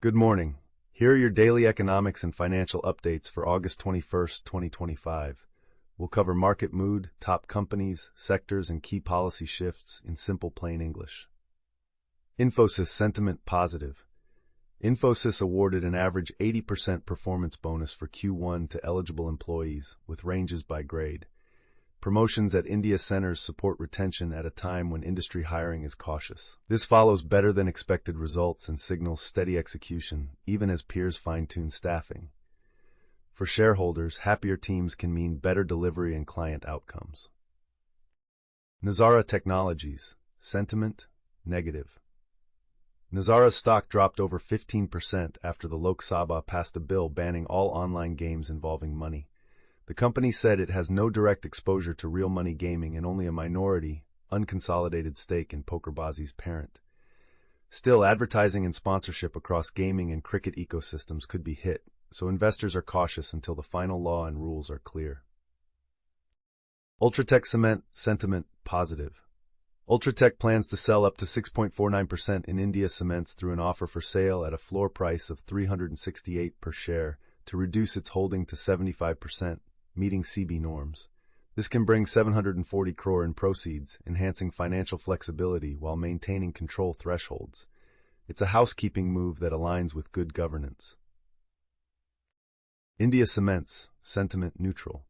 Good morning. Here are your daily economics and financial updates for August 21st, 2025. We'll cover market mood, top companies, sectors, and key policy shifts in simple plain English. Infosys sentiment positive. Infosys awarded an average 80% performance bonus for Q1 to eligible employees, with ranges by grade. Promotions at India centers support retention at a time when industry hiring is cautious. This follows better-than-expected results and signals steady execution, even as peers fine-tune staffing. For shareholders, happier teams can mean better delivery and client outcomes. Nazara Technologies sentiment negative. Nazara's stock dropped over 15% after the Lok Sabha passed a bill banning all online games involving money. The company said it has no direct exposure to real money gaming and only a minority, unconsolidated stake in PokerBazi's parent. Still, advertising and sponsorship across gaming and cricket ecosystems could be hit, so investors are cautious until the final law and rules are clear. UltraTech Cement sentiment positive. UltraTech plans to sell up to 6.49% in India Cements through an offer for sale at a floor price of $368 per share to reduce its holding to 75%. Meeting SEBI norms. This can bring 740 crore in proceeds, enhancing financial flexibility while maintaining control thresholds. It's a housekeeping move that aligns with good governance. India Cements sentiment neutral.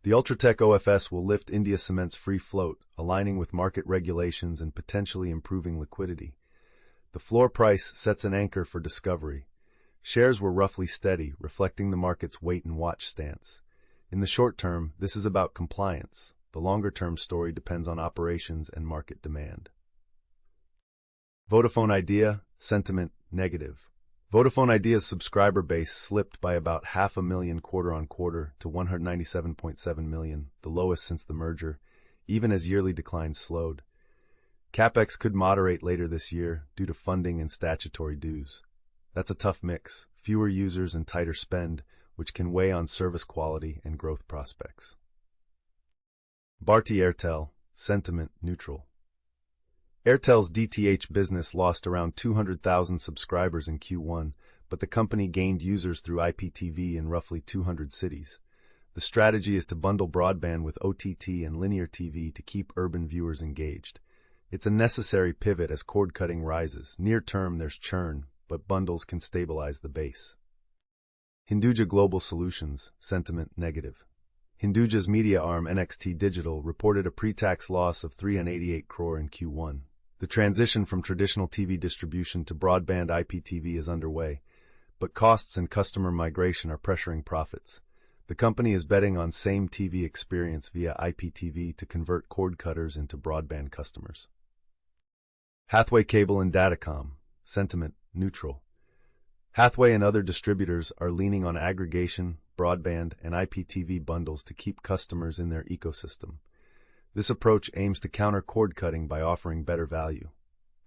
The UltraTech OFS will lift India Cements' free float, aligning with market regulations and potentially improving liquidity. The floor price sets an anchor for discovery. Shares were roughly steady, reflecting the market's wait-and-watch stance. In the short term, this is about compliance. The longer-term story depends on operations and market demand. Vodafone Idea sentiment negative. Vodafone Idea's subscriber base slipped by about 500,000 quarter-on-quarter to 197.7 million, the lowest since the merger, even as yearly declines slowed. CapEx could moderate later this year due to funding and statutory dues. That's a tough mix, fewer users and tighter spend, which can weigh on service quality and growth prospects. Bharti Airtel sentiment neutral. Airtel's DTH business lost around 200,000 subscribers in Q1, but the company gained users through IPTV in roughly 200 cities. The strategy is to bundle broadband with OTT and linear TV to keep urban viewers engaged. It's a necessary pivot as cord cutting rises. Near term, there's churn, but bundles can stabilize the base. Hinduja Global Solutions sentiment negative. Hinduja's media arm NXT Digital reported a pre-tax loss of 388 crore in Q1. The transition from traditional TV distribution to broadband IPTV is underway, but costs and customer migration are pressuring profits. The company is betting on same TV experience via IPTV to convert cord cutters into broadband customers. Hathway Cable and Datacom sentiment neutral. Hathway and other distributors are leaning on aggregation, broadband, and IPTV bundles to keep customers in their ecosystem. This approach aims to counter cord cutting by offering better value.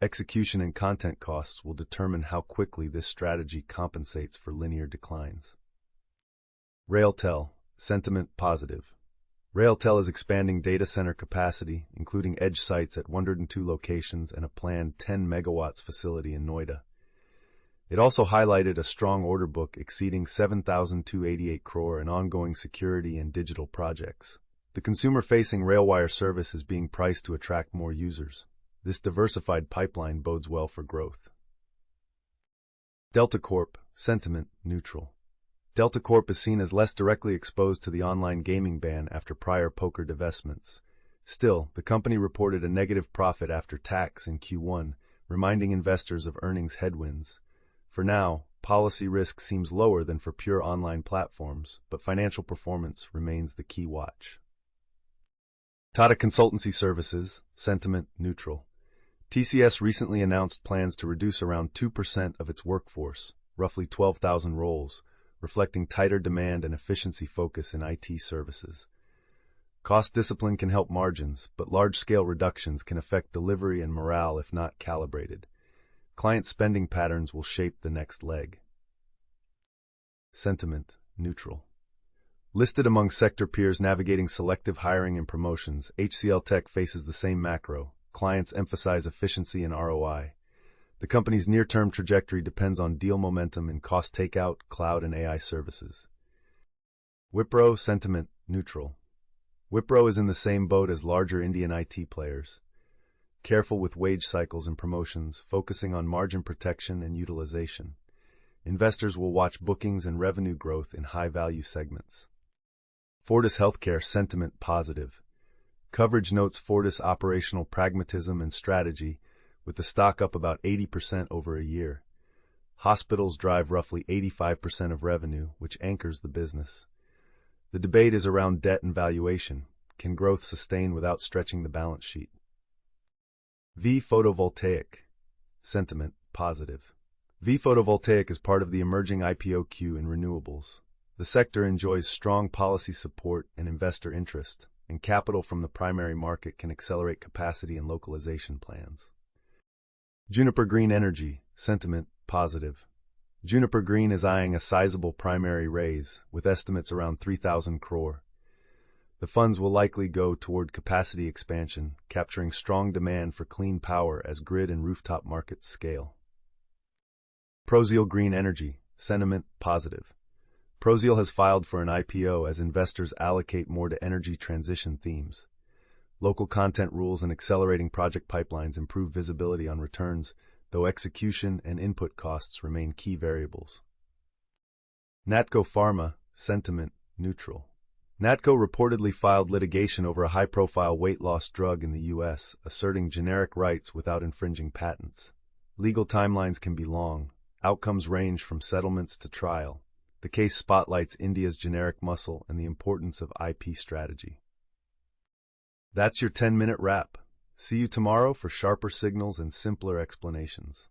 Execution and content costs will determine how quickly this strategy compensates for linear declines. Railtel sentiment positive. Railtel is expanding data center capacity, including edge sites at 102 locations and a planned 10 megawatts facility in Noida. It also highlighted a strong order book exceeding 7,288 crore in ongoing security and digital projects. The consumer-facing railwire service is being priced to attract more users. This diversified pipeline bodes well for growth. Delta Corp sentiment neutral. Delta Corp is seen as less directly exposed to the online gaming ban after prior poker divestments. Still, the company reported a negative profit after tax in Q1, reminding investors of earnings headwinds. For now, policy risk seems lower than for pure online platforms, but financial performance remains the key watch. Tata Consultancy Services sentiment neutral. TCS recently announced plans to reduce around 2% of its workforce, roughly 12,000 roles, reflecting tighter demand and efficiency focus in IT services. Cost discipline can help margins, but large-scale reductions can affect delivery and morale if not calibrated. Client spending patterns will shape the next leg. Sentiment neutral. Listed among sector peers navigating selective hiring and promotions, HCL Tech faces the same macro. Clients emphasize efficiency and ROI. The company's near-term trajectory depends on deal momentum in cost takeout, cloud, and AI services. Wipro sentiment neutral. Wipro is in the same boat as larger Indian IT players, careful with wage cycles and promotions, focusing on margin protection and utilization. Investors will watch bookings and revenue growth in high-value segments. Fortis Healthcare sentiment positive. Coverage notes Fortis' operational pragmatism and strategy, with the stock up about 80% over a year. Hospitals drive roughly 85% of revenue, which anchors the business. The debate is around debt and valuation. Can growth sustain without stretching the balance sheet? V Photovoltaic sentiment positive. V Photovoltaic is part of the emerging IPO queue in renewables. The sector enjoys strong policy support and investor interest, and capital from the primary market can accelerate capacity and localization plans. Juniper Green Energy sentiment positive. Juniper Green is eyeing a sizable primary raise, with estimates around 3,000 crore. The funds will likely go toward capacity expansion, capturing strong demand for clean power as grid and rooftop markets scale. Prozeal Green Energy sentiment positive. Prozeal has filed for an IPO as investors allocate more to energy transition themes. Local content rules and accelerating project pipelines improve visibility on returns, though execution and input costs remain key variables. Natco Pharma sentiment neutral. Natco reportedly filed litigation over a high-profile weight loss drug in the U.S., asserting generic rights without infringing patents. Legal timelines can be long. Outcomes range from settlements to trial. The case spotlights India's generic muscle and the importance of IP strategy. That's your 10-minute wrap. See you tomorrow for sharper signals and simpler explanations.